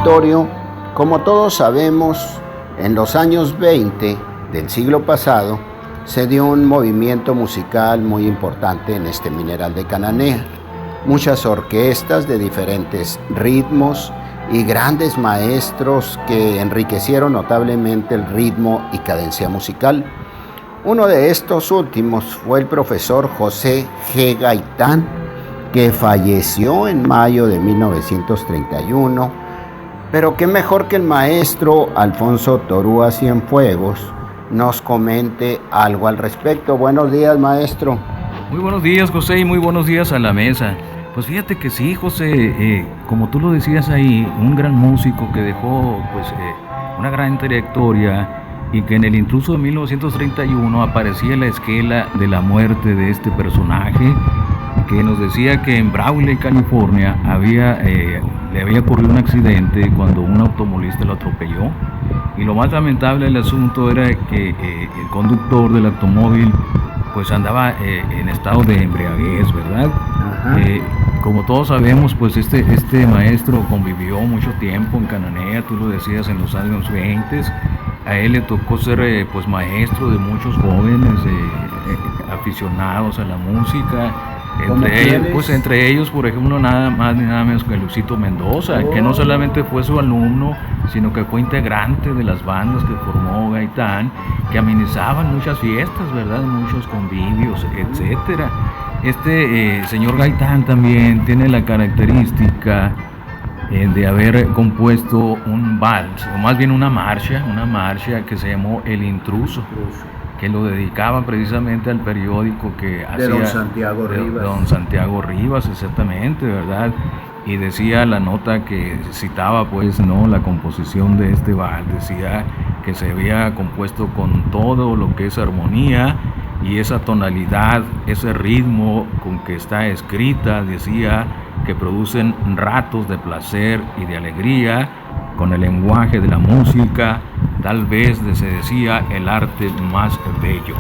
auditorio, como todos sabemos, en los años 20 del siglo pasado se dio un movimiento musical muy importante en este mineral de Cananea. Muchas orquestas de diferentes ritmos y grandes maestros que enriquecieron notablemente el ritmo y cadencia musical. Uno de estos últimos fue el profesor José G. Gaitán, que falleció en mayo de 1931, pero qué mejor que el maestro Alfonso Torúa Cienfuegos nos comente algo al respecto. Buenos días, maestro. Muy buenos días, José, y muy buenos días a la mesa. Pues fíjate que sí, José, como tú lo decías ahí, un gran músico que dejó una gran trayectoria, y que en El Intruso de 1931 aparecía la esquela de la muerte de este personaje, que nos decía que en Brawley, California, le había ocurrido un accidente cuando un automovilista lo atropelló, y lo más lamentable del asunto era que el conductor del automóvil pues andaba en estado de embriaguez, ¿verdad? Como todos sabemos, pues este maestro convivió mucho tiempo en Cananea, tú lo decías, en los años 20. A él le tocó ser pues maestro de muchos jóvenes aficionados a la música. Entre ellos, por ejemplo, nada más ni nada menos que Luisito Mendoza, que no solamente fue su alumno, sino que fue integrante de las bandas que formó Gaitán, que amenizaban muchas fiestas, ¿verdad? Muchos convivios, etcétera. Señor Gaitán también tiene la característica de haber compuesto un vals, o más bien una marcha que se llamó El Intruso, que lo dedicaba precisamente al periódico que hacía Don Santiago Rivas. Don Santiago Rivas, exactamente, ¿verdad? Y decía la nota que citaba, pues, ¿no?, la composición de este vals, decía que se había compuesto con todo lo que es armonía y esa tonalidad, ese ritmo con que está escrita, decía que producen ratos de placer y de alegría con el lenguaje de la música, tal vez se decía el arte más bello.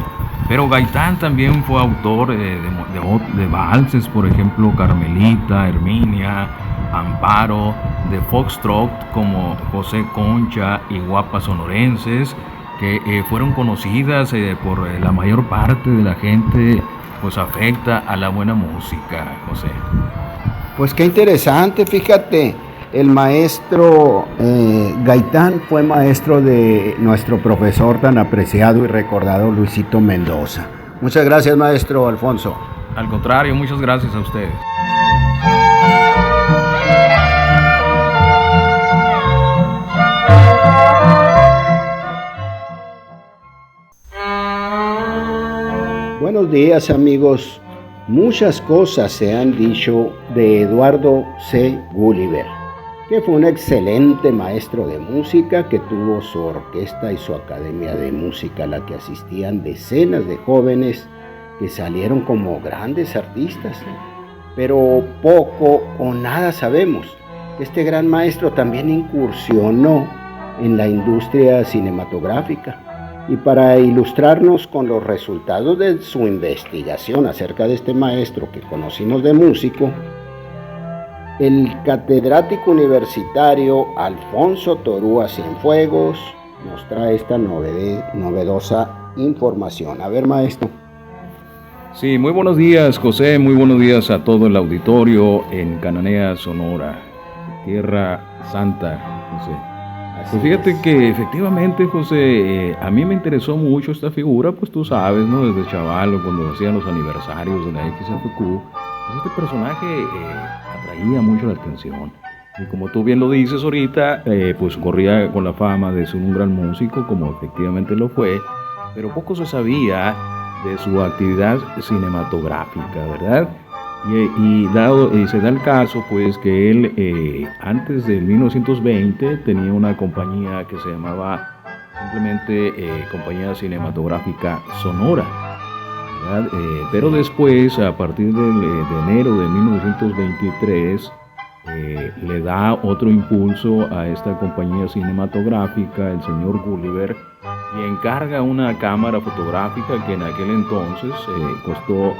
Pero Gaitán también fue autor de valses, por ejemplo, Carmelita, Herminia, Amparo, de foxtrot como José Concha y Guapas Sonorenses, que fueron conocidas por la mayor parte de la gente, pues afecta a la buena música, José. Pues qué interesante, fíjate, el maestro Gaitán fue maestro de nuestro profesor tan apreciado y recordado Luisito Mendoza. Muchas gracias, maestro Alfonso. Al contrario, muchas gracias a ustedes. Buenos días, amigos. Muchas cosas se han dicho de Eduardo C. Gulliver, que fue un excelente maestro de música que tuvo su orquesta y su academia de música a la que asistían decenas de jóvenes que salieron como grandes artistas. Pero poco o nada sabemos que este gran maestro también incursionó en la industria cinematográfica. Y para ilustrarnos con los resultados de su investigación acerca de este maestro que conocimos de músico, el catedrático universitario Alfonso Torúa Cienfuegos nos trae esta novedosa información. A ver, maestro. Sí, muy buenos días, José, muy buenos días a todo el auditorio en Cananea, Sonora, Tierra Santa, José. Pues fíjate que efectivamente, José, a mí me interesó mucho esta figura, pues tú sabes, ¿no? Desde chaval, cuando hacían los aniversarios de la XFQ, pues este personaje atraía mucho la atención. Y como tú bien lo dices ahorita, pues corría con la fama de ser un gran músico, como efectivamente lo fue, pero poco se sabía de su actividad cinematográfica, ¿verdad? Y se da el caso, pues, que él antes de 1920 tenía una compañía que se llamaba simplemente Compañía Cinematográfica Sonora, ¿verdad? Pero después, a partir de enero de 1923, le da otro impulso a esta compañía cinematográfica, el señor Gulliver, y encarga una cámara fotográfica que en aquel entonces costó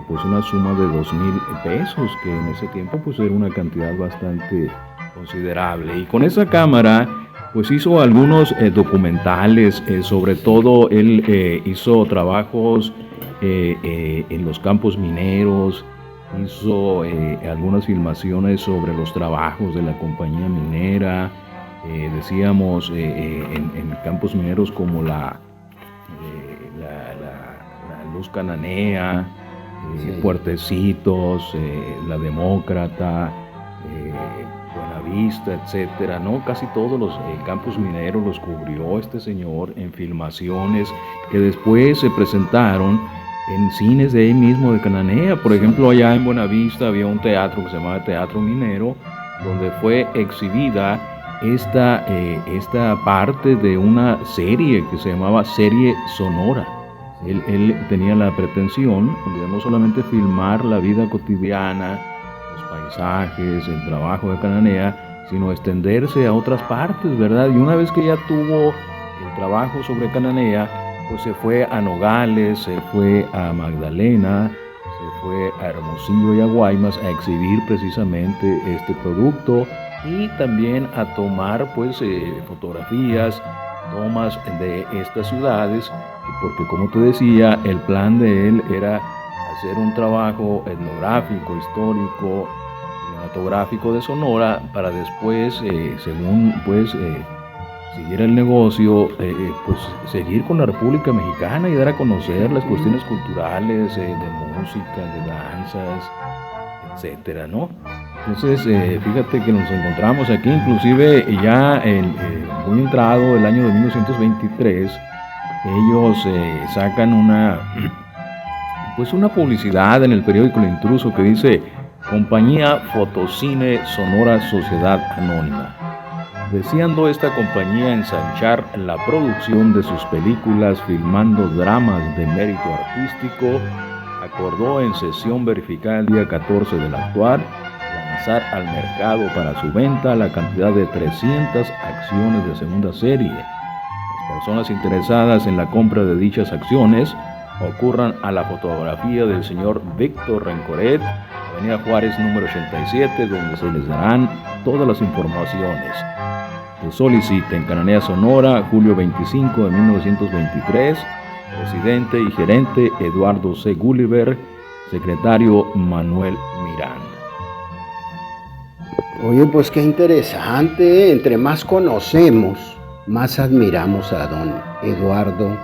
pues una suma de 2,000 pesos, que en ese tiempo pues era una cantidad bastante considerable. Y con esa cámara pues hizo algunos documentales, sobre todo él hizo trabajos en los campos mineros, hizo algunas filmaciones sobre los trabajos de la compañía minera, decíamos en campos mineros como la Luz Cananea, Puertecitos, La Demócrata, Buenavista, etcétera, ¿no? Casi todos los campos mineros los cubrió este señor en filmaciones que después se presentaron en cines de ahí mismo de Cananea. Por ejemplo, allá en Buenavista había un teatro que se llamaba Teatro Minero, donde fue exhibida esta parte de una serie que se llamaba Serie Sonora. Él tenía la pretensión de no solamente filmar la vida cotidiana, los paisajes, el trabajo de Cananea, sino extenderse a otras partes, ¿verdad? Y una vez que ya tuvo el trabajo sobre Cananea, pues se fue a Nogales, se fue a Magdalena, se fue a Hermosillo y a Guaymas a exhibir precisamente este producto y también a tomar pues fotografías, tomas de estas ciudades, porque como te decía, el plan de él era hacer un trabajo etnográfico, histórico, cinematográfico de Sonora para después, según pues siguiera el negocio, pues seguir con la República Mexicana y dar a conocer las cuestiones culturales, de música, de danzas, etcétera, ¿no? Entonces, fíjate que nos encontramos aquí, inclusive ya muy entrado el año de 1923, ellos sacan una publicidad en el periódico El Intruso que dice Compañía Fotocine Sonora Sociedad Anónima. Deseando esta compañía ensanchar la producción de sus películas filmando dramas de mérito artístico, acordó en sesión verificada el día 14 del actual lanzar al mercado para su venta la cantidad de 300 acciones de segunda serie. Las personas interesadas en la compra de dichas acciones ocurran a la fotografía del señor Víctor Rencoret, Avenida Juárez número 87, donde se les darán todas las informaciones. Se solicita en Cananea, Sonora, julio 25 de 1923, presidente y gerente Eduardo C. Gulliver, secretario Manuel Miranda. Oye, pues qué interesante, entre más conocemos, más admiramos a don Eduardo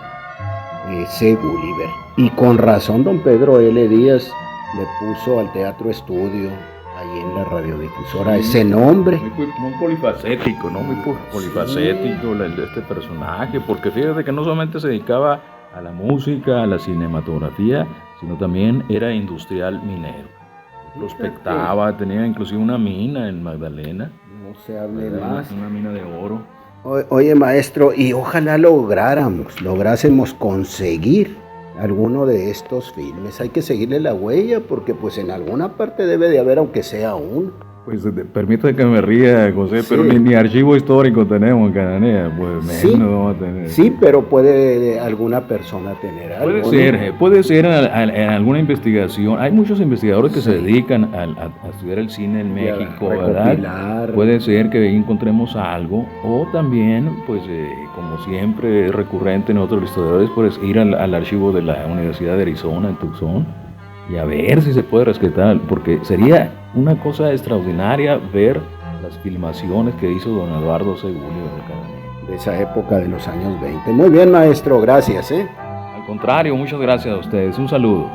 C. Gulliver. Y con razón don Pedro L. Díaz le puso al Teatro Estudio, ahí en la radiodifusora, ese nombre. Muy polifacético, ¿no? Muy polifacético este personaje, porque fíjate que no solamente se dedicaba a la música, a la cinematografía, sino también era industrial minero. Prospectaba, tenía inclusive una mina en Magdalena. No se hable más. Una mina de oro. Oye, maestro, y ojalá lográsemos conseguir alguno de estos filmes. Hay que seguirle la huella porque pues en alguna parte debe de haber, aunque sea uno. Pues permítame que me ría, José, sí. Pero ni archivo histórico tenemos en Cananea, pues menos sí, vamos a tener. Sí, pero puede alguna persona tener algo. Puede ser en alguna investigación. Hay muchos investigadores que se dedican a estudiar el cine en México, ¿verdad? Puede ser que ahí encontremos algo, o también, pues como siempre es recurrente en otros historiadores, pues ir al archivo de la Universidad de Arizona en Tucson y a ver si se puede rescatar, porque sería una cosa extraordinaria ver las filmaciones que hizo don Eduardo C. Gulliver de esa época de los años 20. Muy bien, maestro, gracias. Al contrario, muchas gracias a ustedes. Un saludo.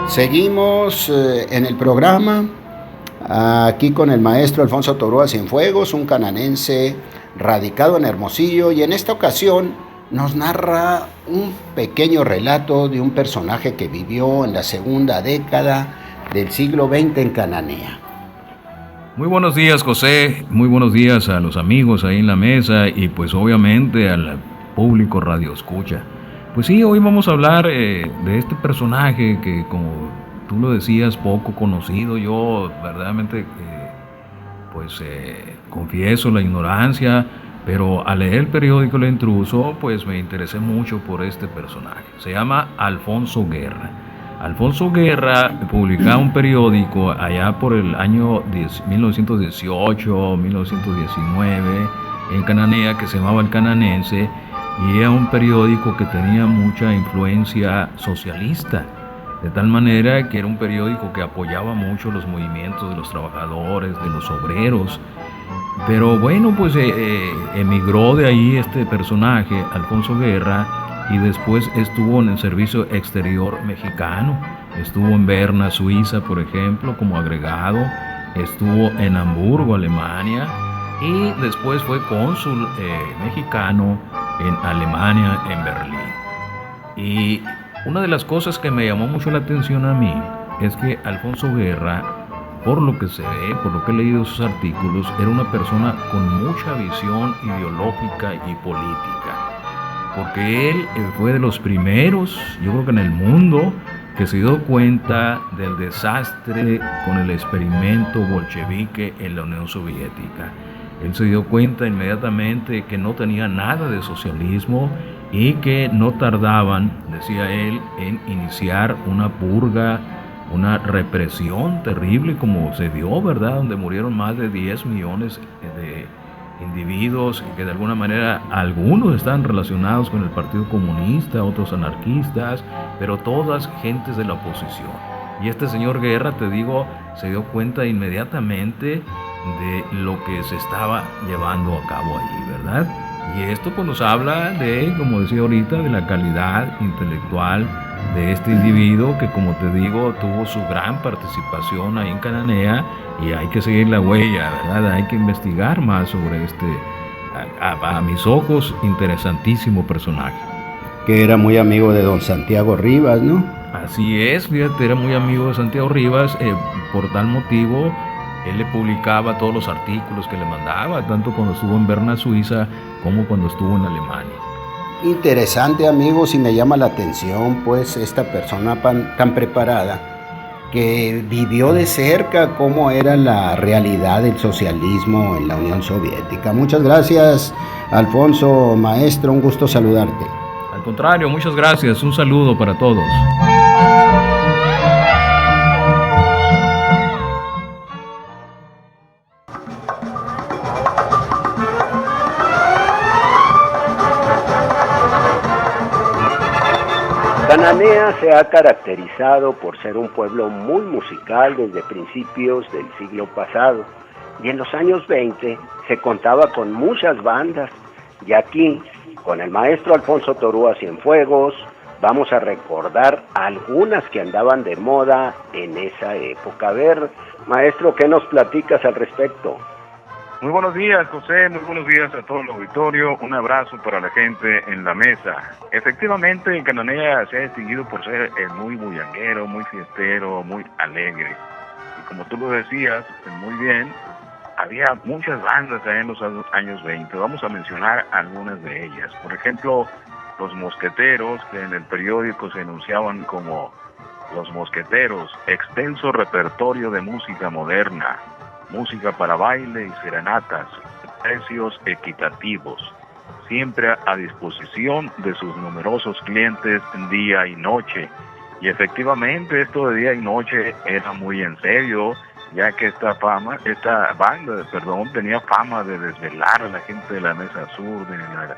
Seguimos en el programa, aquí con el maestro Alfonso Torúa Cienfuegos, un cananense radicado en Hermosillo, y en esta ocasión nos narra un pequeño relato de un personaje que vivió en la segunda década del siglo XX en Cananea. Muy buenos días, José, muy buenos días a los amigos ahí en la mesa y pues obviamente al público radio escucha. Pues sí, hoy vamos a hablar de este personaje que, como tú lo decías, poco conocido. Yo verdaderamente pues confieso la ignorancia, pero al leer el periódico El Intruso, pues me interesé mucho por este personaje. Se llama Alfonso Guerra. Alfonso Guerra publicaba un periódico allá por el año 1918, 1919, en Cananea, que se llamaba El Cananense, y era un periódico que tenía mucha influencia socialista, de tal manera que era un periódico que apoyaba mucho los movimientos de los trabajadores, de los obreros. Pero bueno, pues emigró de ahí este personaje, Alfonso Guerra, y después estuvo en el servicio exterior mexicano. Estuvo en Berna, Suiza, por ejemplo, como agregado. Estuvo en Hamburgo, Alemania, y después fue cónsul mexicano en Alemania, en Berlín. Y una de las cosas que me llamó mucho la atención a mí es que Alfonso Guerra, por lo que se ve, por lo que he leído sus artículos, era una persona con mucha visión ideológica y política, porque él fue de los primeros, yo creo que en el mundo, que se dio cuenta del desastre con el experimento bolchevique en la Unión Soviética. Él se dio cuenta inmediatamente que no tenía nada de socialismo y que no tardaban, decía él, en iniciar una purga, una represión terrible como se dio, ¿verdad? Donde murieron más de 10 millones de individuos que de alguna manera algunos están relacionados con el Partido Comunista, otros anarquistas, pero todas gentes de la oposición. Y este señor Guerra, te digo, se dio cuenta inmediatamente de lo que se estaba llevando a cabo ahí, ¿verdad? Y esto pues nos habla de, como decía ahorita, de la calidad intelectual de este individuo que, como te digo, tuvo su gran participación ahí en Cananea, y hay que seguir la huella, ¿verdad? Hay que investigar más sobre este, a mis ojos, interesantísimo personaje. Que era muy amigo de don Santiago Rivas, ¿no? Así es, fíjate, era muy amigo de Santiago Rivas, por tal motivo él le publicaba todos los artículos que le mandaba, tanto cuando estuvo en Berna, Suiza, como cuando estuvo en Alemania. Interesante, amigos, y me llama la atención pues esta persona tan preparada que vivió de cerca cómo era la realidad del socialismo en la Unión Soviética. Muchas gracias, Alfonso, maestro, un gusto saludarte. Al contrario, muchas gracias, un saludo para todos. Cananea se ha caracterizado por ser un pueblo muy musical desde principios del siglo pasado, y en los años 20 se contaba con muchas bandas, y aquí, con el maestro Alfonso Torúa Cienfuegos, vamos a recordar algunas que andaban de moda en esa época. A ver, maestro, ¿qué nos platicas al respecto? Muy buenos días, José, muy buenos días a todo el auditorio, un abrazo para la gente en la mesa. Efectivamente, Cananea se ha distinguido por ser muy bullanguero, muy fiestero, muy alegre. Y como tú lo decías muy bien, había muchas bandas en los años 20. Vamos a mencionar algunas de ellas. Por ejemplo, los Mosqueteros, que en el periódico se anunciaban como los Mosqueteros, extenso repertorio de música moderna, música para baile y serenatas, precios equitativos, siempre a disposición de sus numerosos clientes día y noche. Y efectivamente esto de día y noche era muy en serio, ya que esta banda, tenía fama de desvelar a la gente de la Mesa Sur, de la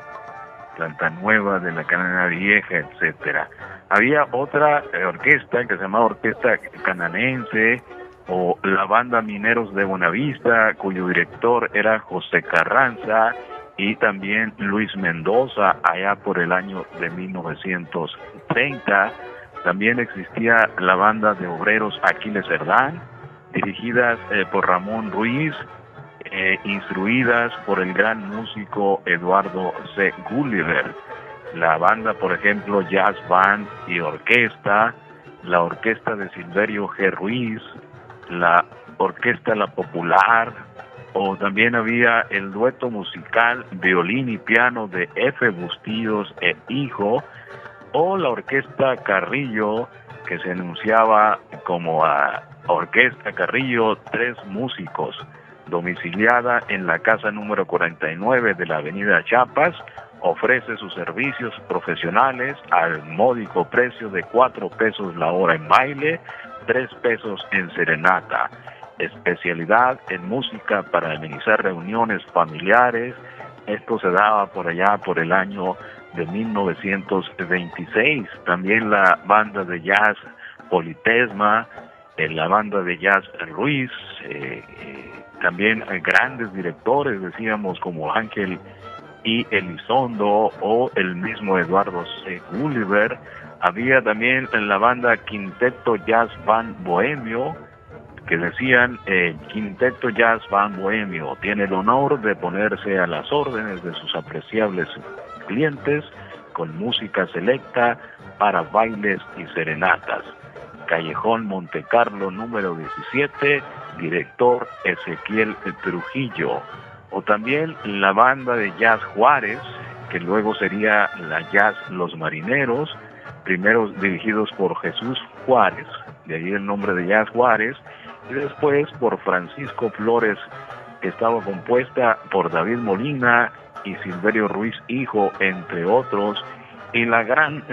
Planta Nueva, de la Cananea Vieja, etcétera. Había otra orquesta que se llamaba Orquesta Cananense, o la banda Mineros de Buenavista, cuyo director era José Carranza, y también Luis Mendoza, allá por el año de 1930. También existía la banda de obreros Aquiles Cerdán, dirigidas por Ramón Ruiz, instruidas por el gran músico Eduardo C. Gulliver. La banda, por ejemplo, Jazz Band y Orquesta, la orquesta de Silverio G. Ruiz, la Orquesta La Popular, o también había el dueto musical violín y piano de F. Bustillos e Hijo, o la Orquesta Carrillo, que se anunciaba como a Orquesta Carrillo, 3 músicos. domiciliada en la casa número 49 de la avenida Chiapas, ofrece sus servicios profesionales al módico precio de 4 pesos la hora en baile, 3 pesos en serenata. Especialidad en música para amenizar reuniones familiares. Esto se daba por allá por el año de 1926. También la banda de jazz Politesma, la banda de jazz Ruiz, también grandes directores, decíamos, como Ángel y Elizondo o el mismo Eduardo C. Gulliver. Había también en la banda Quinteto Jazz Band Bohemio, que decían, Quinteto Jazz Band Bohemio tiene el honor de ponerse a las órdenes de sus apreciables clientes con música selecta para bailes y serenatas. Callejón Montecarlo número 17, director Ezequiel Trujillo. O también la banda de Jazz Juárez, que luego sería la Jazz Los Marineros, primero dirigidos por Jesús Juárez, de ahí el nombre de Jazz Juárez, y después por Francisco Flores, que estaba compuesta por David Molina y Silverio Ruiz Hijo, entre otros, y la gran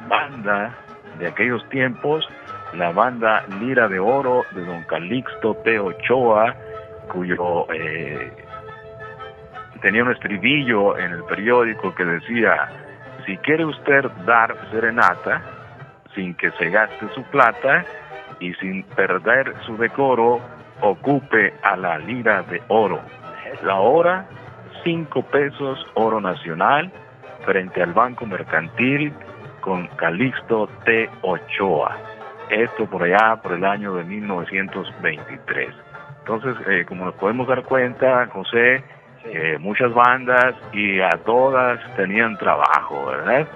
banda de aquellos tiempos, la banda Lira de Oro de don Calixto T. Ochoa, cuyo tenía un estribillo en el periódico que decía: si quiere usted dar serenata sin que se gaste su plata y sin perder su decoro, ocupe a la Lira de Oro. La hora, 5 pesos oro nacional, frente al Banco Mercantil, con Calixto T. Ochoa. Esto por allá, por el año de 1923. Entonces, como nos podemos dar cuenta, José, muchas bandas y a todas tenían trabajo, ¿verdad?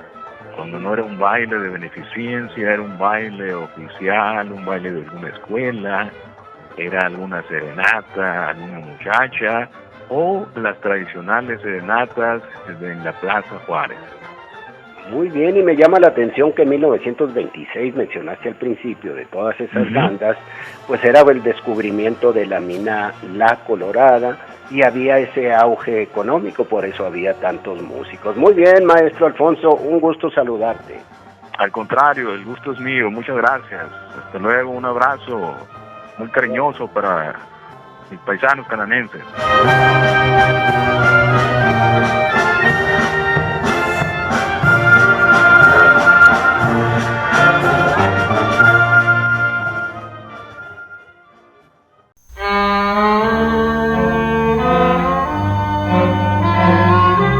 Cuando no era un baile de beneficencia, era un baile oficial, un baile de alguna escuela, era alguna serenata, alguna muchacha, o las tradicionales serenatas en la Plaza Juárez. Muy bien, y me llama la atención que en 1926 mencionaste al principio de todas esas bandas, pues era el descubrimiento de la mina La Colorada y había ese auge económico, por eso había tantos músicos. Muy bien, maestro Alfonso, un gusto saludarte. Al contrario, el gusto es mío, muchas gracias. Hasta luego, un abrazo muy cariñoso para mis paisanos cananenses.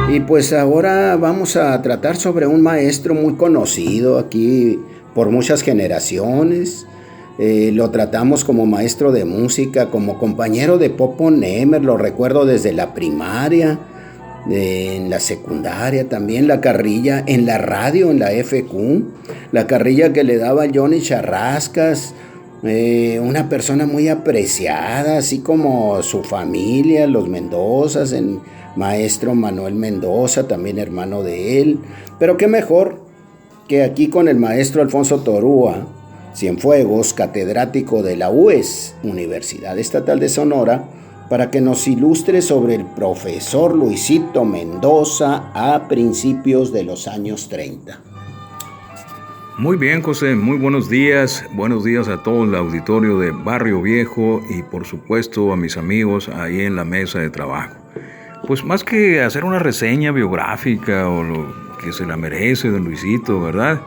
Y pues ahora vamos a tratar sobre un maestro muy conocido aquí por muchas generaciones. Lo tratamos como maestro de música, como compañero de Popo Nemer, lo recuerdo desde la primaria, en la secundaria también, la carrilla en la radio, en la FQ, la carrilla que le daba Johnny Charrascas, una persona muy apreciada, así como su familia, los Mendozas, el maestro Manuel Mendoza, también hermano de él. Pero qué mejor que aquí con el maestro Alfonso Torúa Cienfuegos, catedrático de la UES, Universidad Estatal de Sonora, para que nos ilustre sobre el profesor Luisito Mendoza a principios de los años 30. Muy bien, José, muy buenos días a todo el auditorio de Barrio Viejo y por supuesto a mis amigos ahí en la mesa de trabajo. Pues más que hacer una reseña biográfica o lo que se la merece don Luisito, ¿verdad?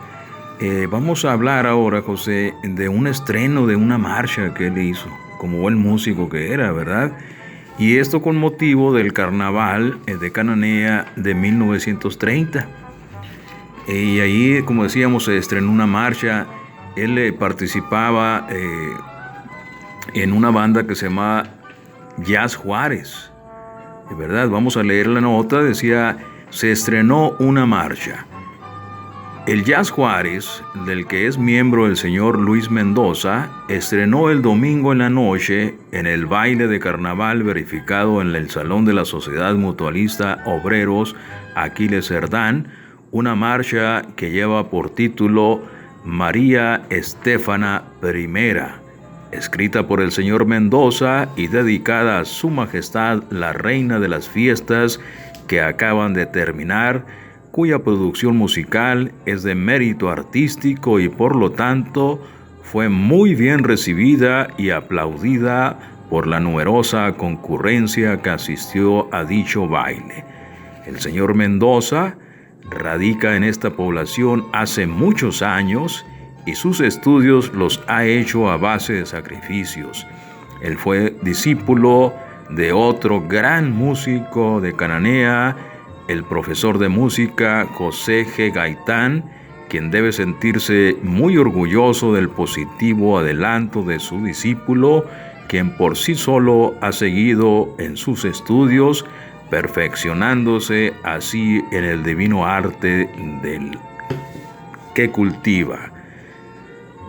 Vamos a hablar ahora, José, de un estreno de una marcha que él hizo, como buen músico que era, ¿verdad? Y esto con motivo del Carnaval de Cananea de 1930. Y ahí, como decíamos, se estrenó una marcha. Él participaba en una banda que se llamaba Jazz Juárez, ¿verdad? Vamos a leer la nota. Decía: se estrenó una marcha. El Jazz Juárez, del que es miembro el señor Luis Mendoza, estrenó el domingo en la noche, en el baile de carnaval verificado en el Salón de la Sociedad Mutualista Obreros Aquiles Cerdán, una marcha que lleva por título María Estéfana I, escrita por el señor Mendoza y dedicada a Su Majestad la Reina de las Fiestas que acaban de terminar, cuya producción musical es de mérito artístico y por lo tanto fue muy bien recibida y aplaudida por la numerosa concurrencia que asistió a dicho baile. El señor Mendoza radica en esta población hace muchos años y sus estudios los ha hecho a base de sacrificios. Él fue discípulo de otro gran músico de Cananea, el profesor de música José G. Gaitán, quien debe sentirse muy orgulloso del positivo adelanto de su discípulo, quien por sí solo ha seguido en sus estudios, perfeccionándose así en el divino arte del que cultiva.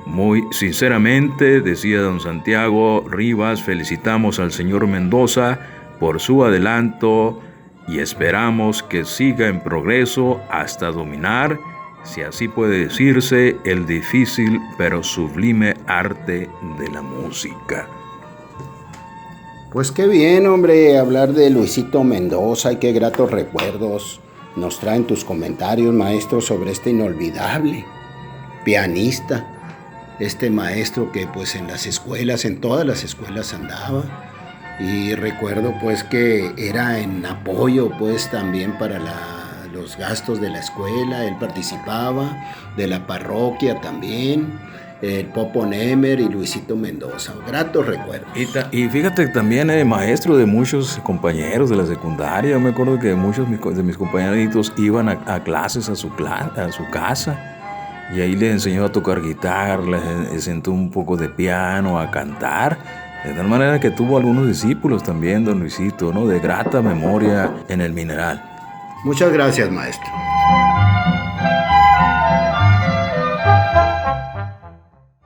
Muy sinceramente, decía don Santiago Rivas, felicitamos al señor Mendoza por su adelanto y esperamos que siga en progreso hasta dominar, si así puede decirse, el difícil pero sublime arte de la música. Pues qué bien, hombre, hablar de Luisito Mendoza y qué gratos recuerdos nos traen tus comentarios, maestro, sobre este inolvidable pianista, este maestro que pues en las escuelas, en todas las escuelas andaba, y recuerdo pues que era en apoyo pues también para los gastos de la escuela. Él participaba, de la parroquia también, el Popo Nemer y Luisito Mendoza, gratos recuerdos. Y fíjate también maestro de muchos compañeros de la secundaria. Yo me acuerdo que muchos de mis compañeritos iban a clases a su casa, y ahí les enseñó a tocar guitarra, les sentó un poco de piano, a cantar, de tal manera que tuvo algunos discípulos también, don Luisito, ¿no? De grata memoria en el Mineral. Muchas gracias, maestro.